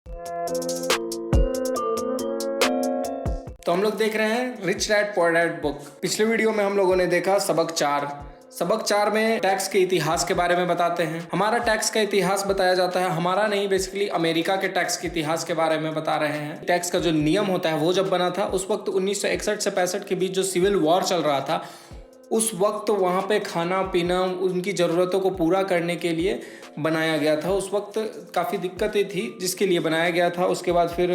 तो हम लोग देख रहे हैं rich dad poor dad book. पिछले वीडियो में हम लोगों ने देखा सबक 4 में टैक्स के इतिहास के बारे में बताते हैं। हमारा टैक्स का इतिहास बताया जाता है, हमारा नहीं, बेसिकली अमेरिका के टैक्स के इतिहास के बारे में बता रहे हैं। टैक्स का जो नियम होता है वो जब बना था उस वक्त 1961 से 65 के बीच जो सिविल वॉर चल रहा था, उस वक्त वहाँ पे खाना पीना उनकी ज़रूरतों को पूरा करने के लिए बनाया गया था। उस वक्त काफ़ी दिक्कतें थी जिसके लिए बनाया गया था। उसके बाद फिर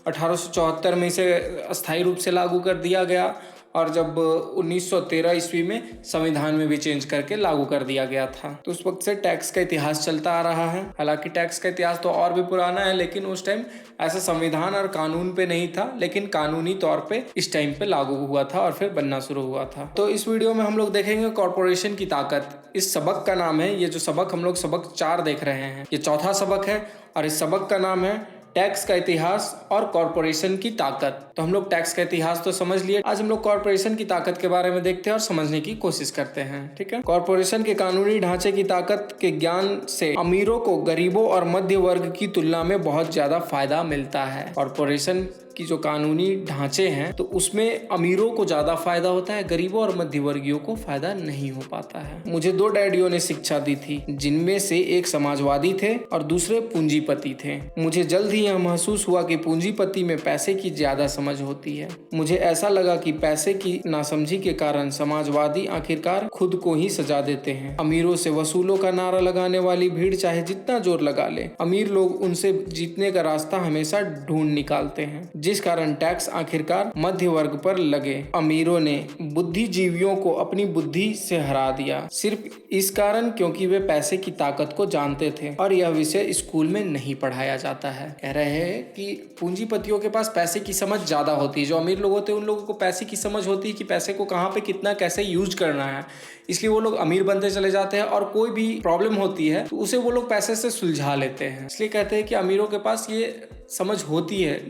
1874 में इसे अस्थायी रूप से लागू कर दिया गया और जब 1913 ईस्वी में संविधान में भी चेंज करके लागू कर दिया गया था। तो उस वक्त से टैक्स का इतिहास चलता आ रहा है। हालांकि टैक्स का इतिहास तो और भी पुराना है, लेकिन उस टाइम ऐसा संविधान और कानून पे नहीं था, लेकिन कानूनी तौर पे इस टाइम पे लागू हुआ था और फिर बनना शुरू हुआ था। तो इस वीडियो में हम लोग देखेंगे कॉर्पोरेशन की ताकत। इस सबक का नाम है, ये जो सबक हम लोग सबक 4 देख रहे हैं, ये चौथा सबक है और इस सबक का नाम है टैक्स का इतिहास और कॉर्पोरेशन की ताकत। तो हम लोग टैक्स का इतिहास तो समझ लिए, आज हम लोग कॉर्पोरेशन की ताकत के बारे में देखते हैं और समझने की कोशिश करते हैं। ठीक है। कॉर्पोरेशन के कानूनी ढांचे की ताकत के ज्ञान से अमीरों को गरीबों और मध्य वर्ग की तुलना में बहुत ज्यादा फायदा मिलता है। कॉर्पोरेशन की जो कानूनी ढांचे हैं तो उसमें अमीरों को ज्यादा फायदा होता है, गरीबों और मध्य वर्गीयों को फायदा नहीं हो पाता है। मुझे 2 डैडियों ने शिक्षा दी थी, जिनमें से एक समाजवादी थे और दूसरे पूंजीपति थे। मुझे जल्द ही यह महसूस हुआ कि पूंजीपति में पैसे की ज्यादा समझ होती है। मुझे ऐसा लगा कि पैसे की नासमझी के कारण समाजवादी आखिरकार खुद को ही सजा देते हैं। अमीरों से वसूलों का नारा लगाने वाली भीड़ चाहे जितना जोर लगा ले, अमीर लोग उनसे जीतने का रास्ता हमेशा ढूंढ निकालते हैं, जिस कारण टैक्स आखिरकार मध्य वर्ग पर लगे। अमीरों ने बुद्धिजीवियों को अपनी बुद्धि से हरा दिया, सिर्फ इस कारण क्योंकि वे पैसे की ताकत को जानते थे और यह विषय स्कूल में नहीं पढ़ाया जाता है। कह रहे हैं कि पूंजीपतियों के पास पैसे की समझ ज्यादा होती है। जो अमीर लोग होते हैं उन लोगों को पैसे की समझ होती है कि पैसे को कहाँ पे कितना कैसे यूज करना है, इसलिए वो लोग अमीर बनते चले जाते हैं और कोई भी प्रॉब्लम होती है तो उसे वो लोग पैसे से सुलझा लेते हैं। इसलिए कहते हैं कि अमीरों के पास ये समझ होती है,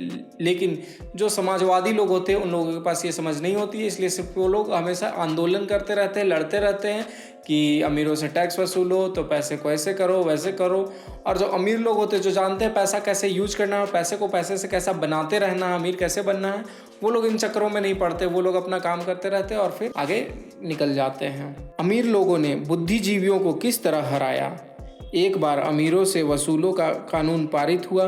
लेकिन जो समाजवादी लोग होते हैं उन लोगों के पास ये समझ नहीं होती है। इसलिए सिर्फ वो लोग हमेशा आंदोलन करते रहते हैं, लड़ते रहते हैं कि अमीरों से टैक्स वसूलो, तो पैसे को ऐसे करो वैसे करो। और जो अमीर लोग होते हैं जो जानते हैं पैसा कैसे यूज करना है, पैसे को पैसे से कैसा बनाते रहना है, अमीर कैसे बनना है, वो लोग इन चक्करों में नहीं पड़ते। वो लोग अपना काम करते रहते हैं और फिर आगे निकल जाते हैं। अमीर लोगों ने बुद्धिजीवियों को किस तरह हराया? एक बार अमीरों से वसूलों का कानून पारित हुआ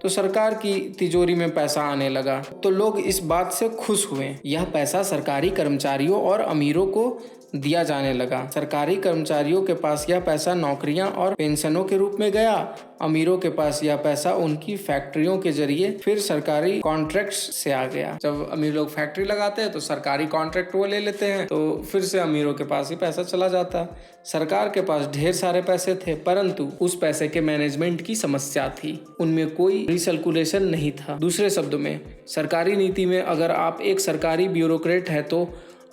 तो सरकार की तिजोरी में पैसा आने लगा, तो लोग इस बात से खुश हुए। यह पैसा सरकारी कर्मचारियों और अमीरों को दिया जाने लगा। सरकारी कर्मचारियों के पास यह पैसा नौकरियां और पेंशनों के रूप में गया। अमीरों के पास यह पैसा उनकी फैक्ट्रियों के जरिए फिर सरकारी कॉन्ट्रैक्ट से आ गया। जब अमीर लोग फैक्ट्री लगाते हैं तो सरकारी कॉन्ट्रैक्ट वो ले लेते हैं, तो फिर से अमीरों के पास ही पैसा चला जाता है। सरकार के पास ढेर सारे पैसे थे, परंतु उस पैसे के मैनेजमेंट की समस्या थी, उनमें कोई रिसर्कुलेशन नहीं था। दूसरे शब्दों में, सरकारी नीति में अगर आप एक सरकारी ब्यूरोक्रेट है तो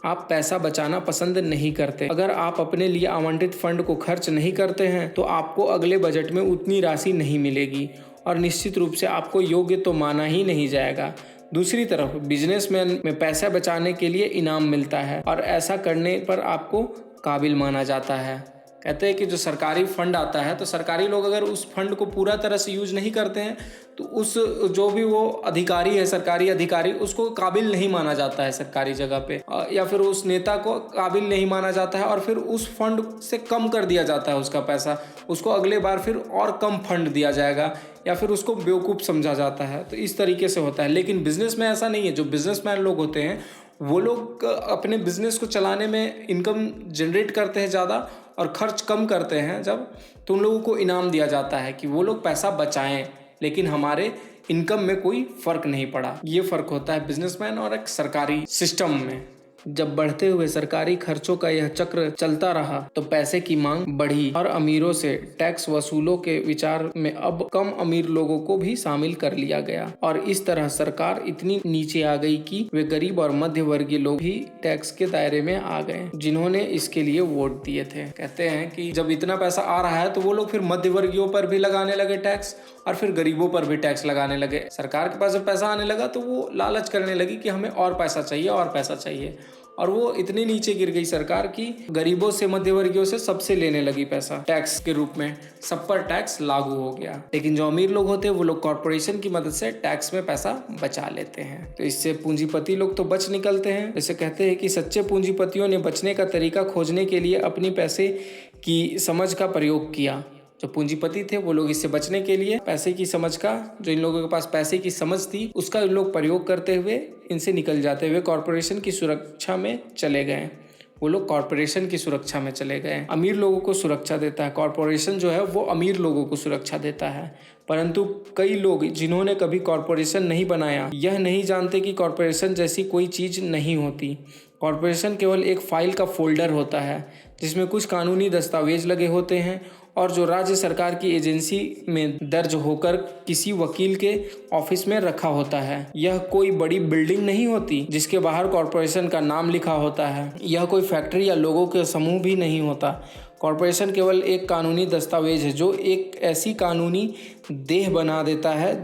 आप पैसा बचाना पसंद नहीं करते। अगर आप अपने लिए आवंटित फंड को खर्च नहीं करते हैं तो आपको अगले बजट में उतनी राशि नहीं मिलेगी और निश्चित रूप से आपको योग्य तो माना ही नहीं जाएगा। दूसरी तरफ बिजनेसमैन में पैसा बचाने के लिए इनाम मिलता है और ऐसा करने पर आपको काबिल माना जाता है। कहते हैं कि जो सरकारी फंड आता है तो सरकारी लोग अगर उस फंड को पूरा तरह से यूज नहीं करते हैं तो उस जो भी वो अधिकारी है, सरकारी अधिकारी, उसको काबिल नहीं माना जाता है सरकारी जगह पे, या फिर उस नेता को काबिल नहीं माना जाता है और फिर उस फंड से कम कर दिया जाता है उसका पैसा। उसको अगले बार फिर और कम फंड दिया जाएगा या फिर उसको बेवकूफ़ समझा जाता है। तो इस तरीके से होता है। लेकिन बिजनेस में ऐसा नहीं है। जो बिजनेसमैन लोग होते हैं वो लोग अपने बिजनेस को चलाने में इनकम जनरेट करते हैं ज़्यादा और खर्च कम करते हैं जब, तो उन लोगों को इनाम दिया जाता है कि वो लोग पैसा बचाएं, लेकिन हमारे इनकम में कोई फ़र्क नहीं पड़ा। ये फ़र्क होता है बिजनेसमैन और एक सरकारी सिस्टम में। जब बढ़ते हुए सरकारी खर्चों का यह चक्र चलता रहा तो पैसे की मांग बढ़ी और अमीरों से टैक्स वसूलों के विचार में अब कम अमीर लोगों को भी शामिल कर लिया गया और इस तरह सरकार इतनी नीचे आ गई कि वे गरीब और मध्य वर्गीय लोग भी टैक्स के दायरे में आ गए जिन्होंने इसके लिए वोट दिए थे। कहते हैं कि जब इतना पैसा आ रहा है तो वो लोग फिर मध्य वर्गीयों पर भी लगाने लगे टैक्स और फिर गरीबों पर भी टैक्स लगाने लगे। सरकार के पास जब पैसा आने लगा तो वो लालच करने लगी कि हमें और पैसा चाहिए और पैसा चाहिए और वो इतनी नीचे गिर गई सरकार कि गरीबों से, मध्यवर्गीयों से सबसे लेने लगी पैसा टैक्स के रूप में, सब पर टैक्स लागू हो गया। लेकिन जो अमीर लोग होते हैं वो लोग कॉर्पोरेशन की मदद से टैक्स में पैसा बचा लेते हैं। तो इससे पूंजीपति लोग तो बच निकलते हैं। जैसे कहते हैं कि सच्चे पूंजीपतियों ने बचने का तरीका खोजने के लिए अपनी पैसे की समझ का प्रयोग किया। जो पूंजीपति थे वो लोग इससे बचने के लिए पैसे की समझ का, जो इन लोगों के पास पैसे की समझ थी, उसका लोग प्रयोग करते हुए इनसे निकल जाते हुए कॉर्पोरेशन की सुरक्षा में चले गए। वो लोग कॉर्पोरेशन की सुरक्षा में चले गए। अमीर लोगों को सुरक्षा देता है कॉर्पोरेशन, जो है वो अमीर लोगों को सुरक्षा देता है। परंतु कई लोग जिन्होंने कभी कॉर्पोरेशन नहीं बनाया, यह नहीं जानते कि कॉर्पोरेशन जैसी कोई चीज़ नहीं होती। कॉर्पोरेशन केवल एक फाइल का फोल्डर होता है जिसमें कुछ कानूनी दस्तावेज लगे होते हैं और जो राज्य सरकार की एजेंसी में दर्ज होकर किसी वकील के ऑफिस में रखा होता है। यह कोई बड़ी बिल्डिंग नहीं होती जिसके बाहर कॉर्पोरेशन का नाम लिखा होता है। यह कोई फैक्ट्री या लोगों के समूह भी नहीं होता। कॉर्पोरेशन केवल एक कानूनी दस्तावेज है जो एक ऐसी कानूनी देह बना देता है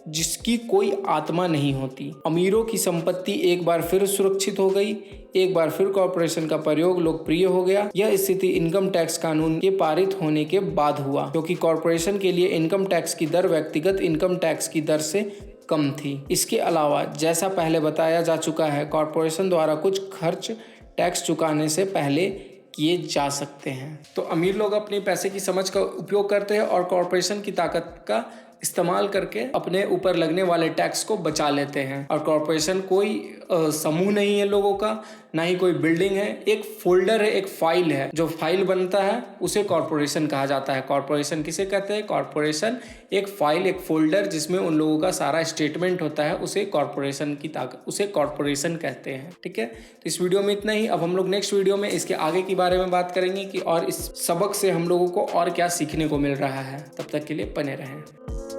जिसकी कोई आत्मा नहीं होती। अमीरों की संपत्ति एक बार फिर सुरक्षित हो गई। एक बार फिर कॉर्पोरेशन का प्रयोग लोकप्रिय हो गया। यह स्थिति इनकम टैक्स कानून के पारित होने के बाद हुआ, क्योंकि कॉर्पोरेशन के लिए इनकम टैक्स की दर व्यक्तिगत इनकम टैक्स की दर से कम थी। इसके अलावा जैसा पहले बताया जा चुका है, कॉर्पोरेशन द्वारा कुछ खर्च टैक्स चुकाने से पहले किए जा सकते हैं। तो अमीर लोग अपने पैसे की समझ का उपयोग करते हैं और कॉर्पोरेशन की ताकत का इस्तेमाल करके अपने ऊपर लगने वाले टैक्स को बचा लेते हैं। और कॉर्पोरेशन कोई समूह नहीं है लोगों का, ना ही कोई बिल्डिंग है, एक फोल्डर है, एक फाइल है। जो फाइल बनता है उसे कॉर्पोरेशन कहा जाता है। कॉर्पोरेशन किसे कहते हैं? कॉर्पोरेशन एक फाइल, एक फोल्डर जिसमें उन लोगों का सारा स्टेटमेंट होता है, उसे कॉर्पोरेशन की ताकत, उसे कॉर्पोरेशन कहते हैं। ठीक है, तो इस वीडियो में इतना ही। अब हम लोग नेक्स्ट वीडियो में इसके आगे के बारे में बात करेंगे कि और इस सबक से हम लोगों को और क्या सीखने को मिल रहा है। तब तक के लिए बने रहें।